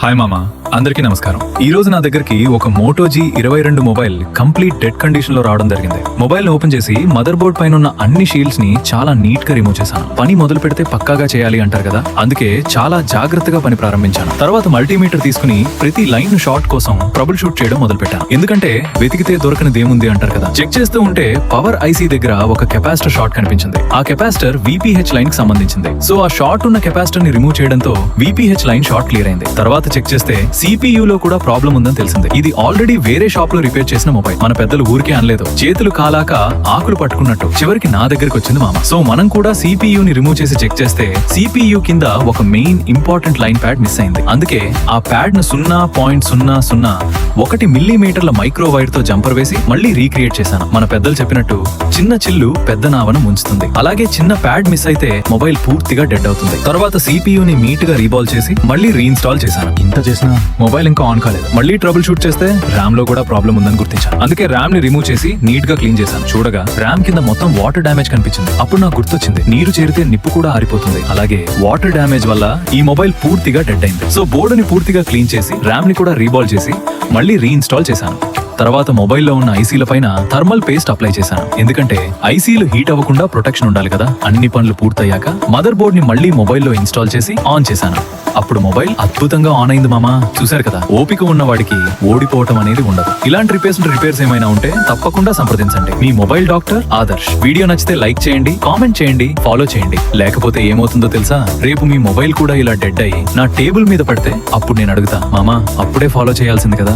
Hi మామా, అందరికీ నమస్కారం. ఈ రోజు నా దగ్గరికి ఒక Moto G22 mobile complete dead condition లో రావడం జరిగింది. మొబైల్ ఓపెన్ చేసి మదర్ బోర్డ్ పైన ఉన్న అన్ని షీల్డ్స్ ని చాలా నీట్ గా రిమూవ్ చేశాను. పని మొదలు పెడితే పక్కాగా చేయాలి అంటారు కదా, అందుకే చాలా జాగ్రత్తగా పని ప్రారంభించాను. తర్వాత మల్టీమీటర్ తీసుకుని ప్రతి లైన్ షార్ట్ కోసం ట్రబుల్ షూట్ చేయడం మొదలు పెట్టాను. ఎందుకంటే వెతికితే దొరకనిదేముంది అంటారు కదా. చెక్ చేస్తూ ఉంటే పవర్ ఐసీ దగ్గర ఒక కెపాసిటర్ షార్ట్ కనిపించింది. ఆ కెపాసిటర్ VPH లైన్ కి సంబంధించింది. సో ఆ షార్ట్ ఉన్న కెపాసిటర్ ని రిమూవ్ చేయడంతో VPH లైన్ షార్ట్ క్లియర్ అయింది. తర్వాత చెక్ చేస్తే CPU లో కూడా ప్రాబ్లం ఉందని తెలిసింది. ఇది ఆల్రెడీ వేరే షాప్ లో రిపేర్ చేసిన మొబైల్. మన పెద్దలు ఊరికే అనలేదు, చేతులు కాలాక ఆకులు పట్టుకున్నట్టు చివరికి నా దగ్గరికి వచ్చింది మామ. సో మనం కూడా CPU ని రిమూవ్ చేసి చెక్ చేస్తే CPU కింద ఒక main important line pad miss అయింది. అందుకే ఆ ప్యాడ్ ను 0.001 మిల్లీమీటర్ల మైక్రో వైర్ తో జంపర్ వేసి మళ్ళీ రీక్రియేట్ చేశాను. మన పెద్దలు చెప్పినట్టు చిన్న చిల్లు పెద్ద నావను ముంచుతుంది. అలాగే చిన్న ప్యాడ్ మిస్ అయితే మొబైల్ పూర్తిగా డెడ్ అవుతుంది. తర్వాత CPU ని నీట్ గా రీబాల్ చేసి మళ్ళీ రీఇన్స్టాల్ చేశాను. ఇంత చేసినా మొబైల్ ఇంకా ఆన్ కాలేదు. మళ్ళీ ట్రబుల్ షూట్ చేస్తే ర్యామ్ లో కూడా ప్రాబ్లం ఉందని గుర్తించాను. అందుకే ర్యామ్ ని రిమూవ్ చేసి నీట్ గా క్లీన్ చేశాను. చూడగా ర్యామ్ కింద మొత్తం వాటర్ డ్యామేజ్ కనిపించింది. అప్పుడు నాకు గుర్తొచ్చింది, నీరు చేరితే నిప్పు కూడా ఆరిపోతుంది. అలాగే వాటర్ డ్యామేజ్ వల్ల ఈ మొబైల్ పూర్తిగా డెడ్ అయింది. సో బోర్డుని పూర్తిగా క్లీన్ చేసి ర్యామ్ ని కూడా రీబాల్ చేసి మళ్ళీ రీఇన్స్టాల్ చేశాను. తర్వాత మొబైల్లో ఉన్న ఐసీల పైన థర్మల్ పేస్ట్ అప్లై చేశాను. ఎందుకంటే ఐసీలు హీట్ అవ్వకుండా ప్రొటెక్షన్ ఉండాలి కదా. అన్ని పనులు పూర్తయ్యాక మదర్ బోర్డ్ ని మళ్ళీ మొబైల్లో ఇన్స్టాల్ చేసి ఆన్ చేశాను. అప్పుడు మొబైల్ అద్భుతంగా ఆన్ అయింది మామా. చూశారు కదా, ఓపిక ఉన్న వాడికి ఓడిపోవటం అనేది ఉండదు. ఇలాంటి రిపేర్స్ ఏమైనా ఉంటే తప్పకుండా సంప్రదించండి. మీ మొబైల్ డాక్టర్ ఆదర్శ్. వీడియో నచ్చితే లైక్ చేయండి, కామెంట్ చేయండి, ఫాలో చేయండి. లేకపోతే ఏమవుతుందో తెలుసా, రేపు మీ మొబైల్ కూడా ఇలా డెడ్ అయ్యి నా టేబుల్ మీద పడితే అప్పుడు నేను అడుగుతా, మామా అప్పుడే ఫాలో చేయాల్సింది కదా.